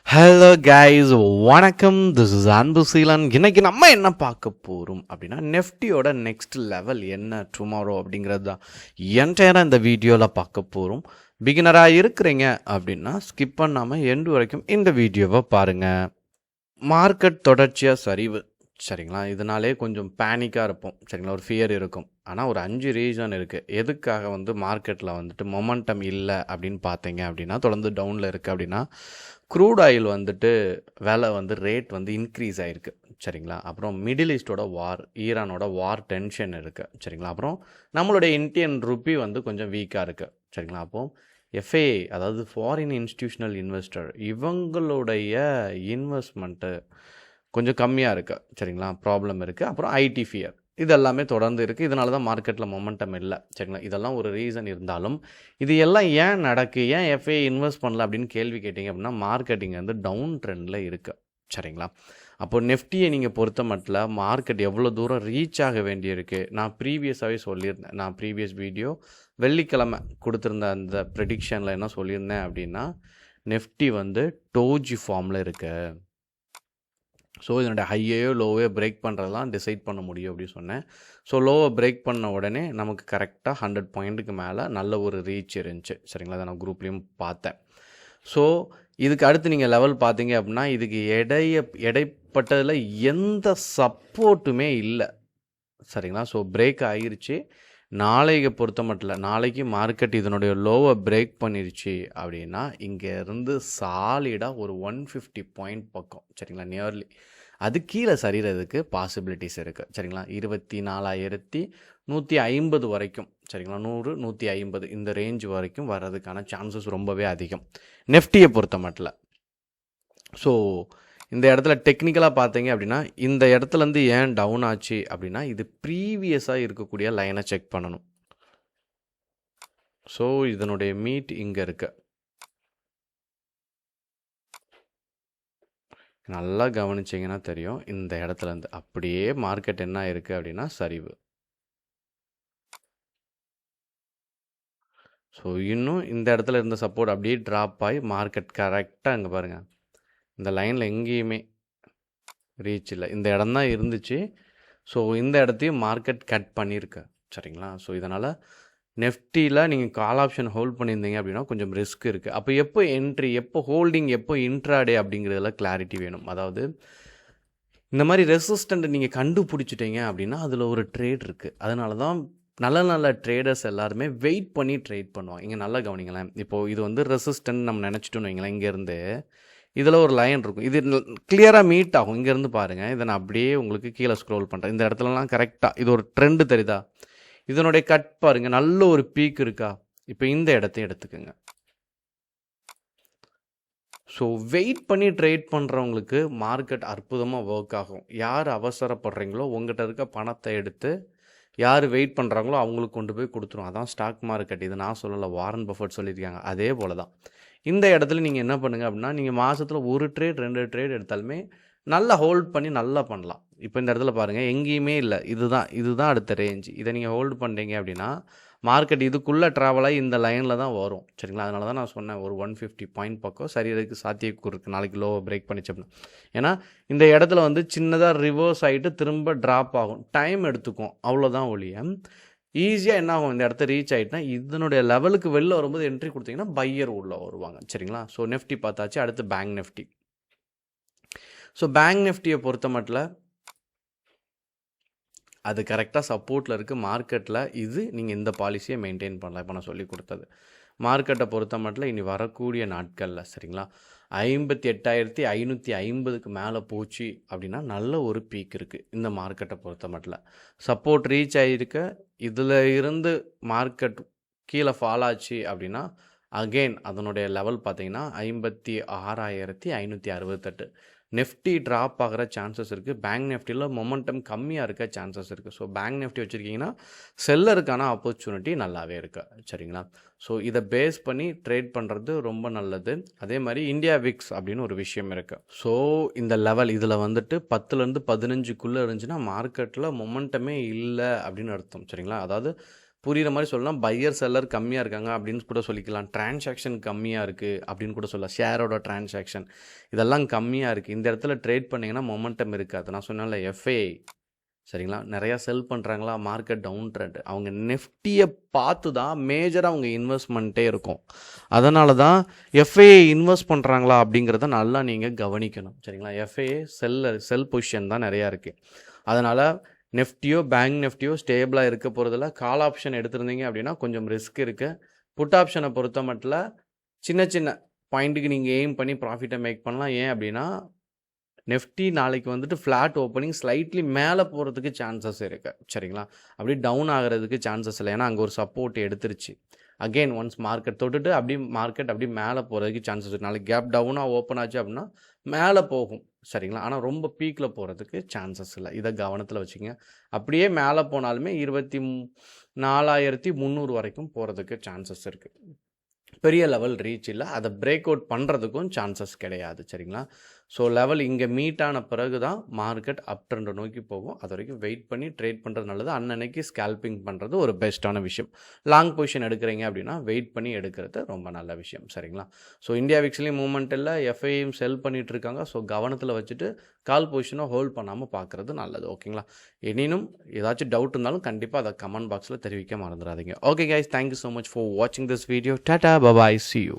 Hello guys, வணக்கம். This is அன்பு சீலன். இன்னைக்கு நம்ம என்ன பார்க்க போகிறோம் அப்படின்னா, நெஃப்டியோட நெக்ஸ்ட் லெவல் என்ன டுமாரோ அப்படிங்கிறது தான் என்டையராக இந்த வீடியோவில் பார்க்க போகிறோம். பிகினராக இருக்கிறீங்க அப்படின்னா ஸ்கிப் பண்ணாமல் எண்டு வரைக்கும் இந்த வீடியோவை பாருங்கள். மார்க்கெட் தொடர்ச்சியாக சரிவு, சரிங்களா? இதனாலே கொஞ்சம் பேனிக்காக இருப்போம், சரிங்களா? ஒரு ஃபியர் இருக்கும். ஆனால் ஒரு 5 ரீசன் இருக்குது எதுக்காக மார்க்கெட்டில் மொமெண்டம் இல்லை அப்படின்னு பார்த்தீங்க அப்படின்னா, தொடர்ந்து டவுனில் இருக்குது அப்படின்னா, க்ரூட் ஆயில் விலை ரேட் இன்க்ரீஸ் ஆகிருக்கு, சரிங்களா? அப்புறம் மிடில் ஈஸ்டோட வார், ஈரானோட வார் டென்ஷன் இருக்குது, சரிங்களா? அப்புறம் நம்மளுடைய இந்தியன் ருப்பி கொஞ்சம் வீக்காக இருக்குது, சரிங்களா? அப்போது எஃப்ஐஐ, அதாவது ஃபாரின் இன்ஸ்டிடியூஷனல் இன்வெஸ்டர், இவங்களுடைய இன்வெஸ்ட்மெண்ட்டு கொஞ்சம் கம்மியாக இருக்குது, சரிங்களா? ப்ராப்ளம் இருக்குது. அப்புறம் ஐடி ஃபியர், இதெல்லாமே தொடர்ந்து இருக்குது. இதனால தான் மார்க்கெட்டில் மொமெண்டம் இல்லை, சரிங்களா? இதெல்லாம் ஒரு ரீசன் இருந்தாலும் இது எல்லாம் ஏன் நடக்கு, ஏன் எஃப்ஐஐ இன்வெஸ்ட் பண்ணல அப்படின்னு கேள்வி கேட்டிங்க அப்படின்னா, மார்க்கெட்டிங் டவுன் ட்ரெண்டில் இருக்குது, சரிங்களா? அப்போது நெஃப்டியை நீங்கள் பொறுத்த மட்டும் மார்க்கெட் எவ்வளோ தூரம் ரீச் ஆக வேண்டியிருக்கு நான் ப்ரீவியஸாகவே சொல்லியிருந்தேன். நான் ப்ரீவியஸ் வீடியோ வெள்ளிக்கிழமை கொடுத்துருந்த அந்த ப்ரெடிக்ஷனில் என்ன சொல்லியிருந்தேன் அப்படின்னா, நெஃப்டி டோஜி ஃபார்மில் இருக்கு. ஸோ இதனுடைய ஹையையோ லோவையோ பிரேக் பண்ணுறதுலாம் டிசைட் பண்ண முடியும் அப்படின்னு சொன்னேன். ஸோ லோவை பிரேக் பண்ண உடனே நமக்கு கரெக்டாக 100 பாயிண்ட்டுக்கு மேலே நல்ல ஒரு ரீச் இருந்துச்சு, சரிங்களா? அதை நான் குரூப்லேயும் பார்த்தேன். ஸோ இதுக்கு அடுத்து நீங்கள் லெவல் பார்த்தீங்க அப்படின்னா, இதுக்கு இடைப்பட்டதில் எந்த சப்போர்ட்டுமே இல்லை, சரிங்களா? ஸோ பிரேக் ஆகிருச்சு. நாளைக்கு பொறுத்த மட்டும் இல்லை, நாளைக்கு மார்க்கெட் இதனுடைய லோவை பிரேக் பண்ணிருச்சு அப்படின்னா, இங்கேருந்து சாலிடாக ஒரு 150 பாயிண்ட் பக்கம், சரிங்களா? நியர்லி அது கீழே சரிகிறதுக்கு பாசிபிலிட்டிஸ் இருக்குது, சரிங்களா? 24,150 வரைக்கும், சரிங்களா? 100, 150 இந்த ரேஞ்ச் வரைக்கும் வர்றதுக்கான சான்சஸ் ரொம்பவே அதிகம் நெஃப்டியை பொறுத்த மட்டும். ஸோ இந்த இடத்துல டெக்னிக்கலாக பார்த்தீங்க அப்படின்னா, இந்த இடத்துலேருந்து ஏன் டவுன் ஆச்சு அப்படின்னா, இது ப்ரீவியஸாக இருக்கக்கூடிய லைனை செக் பண்ணணும். ஸோ இதனுடைய மீட் இங்கே இருக்கு, நல்லா கவனிச்சிங்கன்னா தெரியும். இந்த இடத்துலேருந்து அப்படியே மார்க்கெட் என்ன இருக்குது அப்படின்னா சரிவு. ஸோ இன்னும் இந்த இடத்துல இருந்த சப்போர்ட் அப்படியே ட்ராப் ஆகி மார்க்கெட் கரெக்டாக இங்கே பாருங்கள், இந்த லைனில் எங்கேயுமே ரீச் இல்லை, இந்த இடம் தான் இருந்துச்சு. ஸோ இந்த இடத்தையும் மார்க்கெட் கட் பண்ணியிருக்கு, சரிங்களா? ஸோ இதனால் நெஃப்டியில் நீங்கள் கால் ஆப்ஷன் ஹோல்ட் பண்ணியிருந்தீங்க அப்படின்னா கொஞ்சம் ரிஸ்க் இருக்குது. அப்போ எப்போ என்ட்ரி, எப்போ ஹோல்டிங், எப்போ இன்ட்ராடே அப்படிங்கிறதுல கிளாரிட்டி வேணும். அதாவது இந்த மாதிரி ரெசிஸ்டண்ட் நீங்கள் கண்டுபிடிச்சிட்டீங்க அப்படின்னா அதில் ஒரு ட்ரேட் இருக்குது. அதனால தான் நல்ல நல்ல ட்ரேடர்ஸ் எல்லாருமே வெயிட் பண்ணி ட்ரேட் பண்ணுவாங்க. இங்கே நல்லா கவனிங்களேன். இப்போது இது ரெசிஸ்டன்ட் நம்ம நினச்சிட்டோன்னு வைங்களேன், இங்கேருந்து இதில் ஒரு லைன் இருக்கும், இது கிளியராக மீட் ஆகும். இங்கேருந்து பாருங்கள், இதை நான் அப்படியே உங்களுக்கு கீழே ஸ்க்ரோல் பண்ணுறேன். இந்த இடத்துலலாம் கரெக்டாக இது ஒரு ட்ரெண்டு தெரியுதா? இதனுடைய கட் பாருங்கள், நல்ல ஒரு பீக் இருக்கா? இப்போ இந்த இடத்தையும் எடுத்துக்கோங்க. ஸோ வெயிட் பண்ணி ட்ரேட் பண்ணுறவங்களுக்கு மார்க்கெட் அற்புதமாக ஒர்க் ஆகும். யார் அவசரப்படுறீங்களோ உங்கள்கிட்ட இருக்க பணத்தை எடுத்து யார் வெயிட் பண்ணுறாங்களோ அவங்களுக்கு கொண்டு போய் கொடுத்துரும். அதான் ஸ்டாக் மார்க்கெட். இது நான் சொல்லலை, வாரன் பஃபட் சொல்லியிருக்காங்க. அதே போல் தான் இந்த இடத்துல நீங்கள் என்ன பண்ணுங்கள் அப்படின்னா, நீங்கள் மாதத்தில் 1 ட்ரேட் 2 ட்ரேட் எடுத்தாலுமே நல்லா ஹோல்ட் பண்ணி நல்லா பண்ணலாம். இப்போ இந்த இடத்துல பாருங்கள், எங்கேயுமே இல்லை, இதுதான் அடுத்த ரேஞ்ச். இதை நீங்கள் ஹோல்டு பண்ணுறீங்க அப்படின்னா மார்க்கெட் இதுக்குள்ளே ட்ராவல் ஆகி இந்த லைனில் தான் வரும், சரிங்களா? அதனால தான் நான் சொன்னேன் ஒரு 150 பாயிண்ட் பக்கம் சரியறதுக்கு சாத்தியக்கூறு இருக்குது நாளைக்கு லோவை பிரேக் பண்ணிச்சு அப்படின்னா. ஏன்னா இந்த இடத்துல சின்னதாக ரிவர்ஸ் ஆகிட்டு திரும்ப ட்ராப் ஆகும், டைம் எடுத்துக்கும், அவ்வளோதான் ஒழிய ஈஸியாக என்ன ஆகும், இந்த இடத்த ரீச் ஆகிட்டுனா இதனுடைய லெவலுக்கு வெளில வரும்போது என்ட்ரி கொடுத்தீங்கன்னா பையர் உள்ளே வருவாங்க, சரிங்களா? ஸோ நெஃப்டி பார்த்தாச்சு. அடுத்து பேங்க் நிஃப்டி. ஸோ பேங்க் நிஃப்டியை பொறுத்த மட்டும் அது கரெக்டாக சப்போர்ட்டில் இருக்குது மார்க்கெட்டில். இது நீங்கள் இந்த பாலிசியை மெயின்டைன் பண்ணலாம். இப்போ நான் சொல்லி கொடுத்தது மார்க்கெட்டை பொறுத்த மட்டும் இனி வரக்கூடிய நாட்களில், சரிங்களா, 58,550க்கு மேலே போச்சு அப்படின்னா நல்ல ஒரு பீக் இருக்குது இந்த மார்க்கெட்டை பொறுத்த மட்டும். சப்போர்ட் ரீச் ஆகிருக்க, இதில் இருந்து மார்க்கெட் கீழே ஃபால் ஆச்சு அப்படின்னா அகெயின் அதனுடைய லெவல் பார்த்தீங்கன்னா 56,568. நெஃப்டி ட்ராப் ஆகிற சான்சஸ் இருக்குது. பேங்க் நிஃப்டியில் மொமெண்டம் கம்மியாக இருக்க சான்சஸ் இருக்குது. ஸோ பேங்க் நிஃப்டி வச்சுருக்கீங்கன்னா செல்லருக்கான ஆப்பர்ச்சுனிட்டி நல்லாவே இருக்குது, சரிங்களா? ஸோ இதை பேஸ் பண்ணி ட்ரேட் பண்ணுறது ரொம்ப நல்லது. அதே மாதிரி இந்தியா விக்ஸ் அப்படின்னு ஒரு விஷயம் இருக்குது. ஸோ இந்த லெவல் இதில் 10லேருந்து 15க்குள்ளே இருந்துச்சுன்னா மார்க்கெட்டில் மொமெண்டமே இல்லை அப்படின்னு அர்த்தம், சரிங்களா? அதாவது புரிகிற மாதிரி சொல்லலாம். பையர் செல்லர் கம்மியாக இருக்காங்க அப்படின்னு கூட சொல்லிக்கலாம். டிரான்சாக்ஷன் கம்மியாக இருக்குது அப்படின்னு கூட சொல்லலாம். ஷேரோட டிரான்சாக்ஷன் இதெல்லாம் கம்மியாக இருக்குது. இந்த இடத்துல ட்ரேட் பண்ணிங்கன்னா மொமெண்டம் இருக்காது. நான் சொன்னேன்ல எஃப்ஐஐ சரிங்களா, நிறையா செல் பண்ணுறாங்களா, மார்க்கெட் டவுன் ட்ரெண்ட். அவங்க நெஃப்டியை பார்த்து தான் மேஜராக அவங்க இன்வெஸ்ட்மெண்ட்டே இருக்கும். அதனால தான் எஃப்ஐஏ இன்வெஸ்ட் பண்ணுறாங்களா அப்படிங்கிறத நல்லா நீங்கள் கவனிக்கணும். சரிங்களா, எஃப்ஐஏ செல் பொசிஷன் தான் நிறையா இருக்குது. அதனால் நெஃப்டியோ பேங்க் நெஃப்டியோ ஸ்டேபிளாக இருக்க போகிறதில்ல. கால் ஆப்ஷன் எடுத்திருந்தீங்க அப்படின்னா கொஞ்சம் ரிஸ்க் இருக்குது. புட் ஆப்ஷனை பொறுத்த மட்டும் சின்ன சின்ன பாயிண்ட்டுக்கு நீங்கள் எய்ம் பண்ணி ப்ராஃபிட்டை மேக் பண்ணலாம். ஏன் அப்படின்னா நெஃப்டி நாளைக்கு வந்துட்டு ஃப்ளாட் ஓப்பனிங் ஸ்லைட்லி மேலே போகிறதுக்கு சான்சஸ் இருக்குது. சரிங்களா, அப்படி டவுன் ஆகிறதுக்கு சான்சஸ் இல்லை. ஏன்னா அங்கே ஒரு சப்போர்ட் எடுத்துருச்சு. அகெயின் ஒன்ஸ் மார்க்கெட் தொட்டுட்டு மார்க்கெட் அப்படி மேலே போகிறதுக்கு சான்சஸ் இருக்குது. நாளைக்கு கேப் டவுனாக ஓப்பன் ஆச்சு அப்படின்னா மேலே போகும். சரிங்களா, ஆனால் ரொம்ப பீக்கில் போகிறதுக்கு சான்சஸ் இல்லை. இதை கவனத்தில் வச்சுங்க. அப்படியே மேலே போனாலுமே 24,300 வரைக்கும் போகிறதுக்கு சான்சஸ் இருக்குது. பெரிய லெவல் ரீச் இல்லை. அதை பிரேக் அவுட் பண்ணுறதுக்கும் சான்சஸ் கிடையாது. சரிங்களா, ஸோ லெவல் இங்கே மீட் ஆன பிறகு தான் மார்க்கெட் அப் ட்ரெண்டை நோக்கி போகும். அது வரைக்கும் வெயிட் பண்ணி ட்ரேட் பண்ணுறது நல்லது. அன்னன்னைக்கு ஸ்கேல்பிங் பண்ணுறது ஒரு பெஸ்ட்டான விஷயம். லாங் பொசிஷன் எடுக்கிறீங்க அப்படின்னா வெயிட் பண்ணி எடுக்கிறது ரொம்ப நல்ல விஷயம். சரிங்களா, ஸோ இந்தியா விக்ஸ்லேயும் மூவ்மெண்ட் இல்லை, எஃப்ஐயும் செல் பண்ணிகிட்டு இருக்காங்க. ஸோ கவனத்தில் வச்சுட்டு கால் பொசிஷனை ஹோல்ட் பண்ணாமல் பார்க்குறது நல்லது. ஓகேங்களா, எனினும் ஏதாச்சும் டவுட் இருந்தாலும் கண்டிப்பாக அதை கமெண்ட் பாக்ஸில் தெரிவிக்க மறந்துடாதீங்க. Okay guys, thank you so much for வாட்சிங் this video. Tata, bye bye, see you.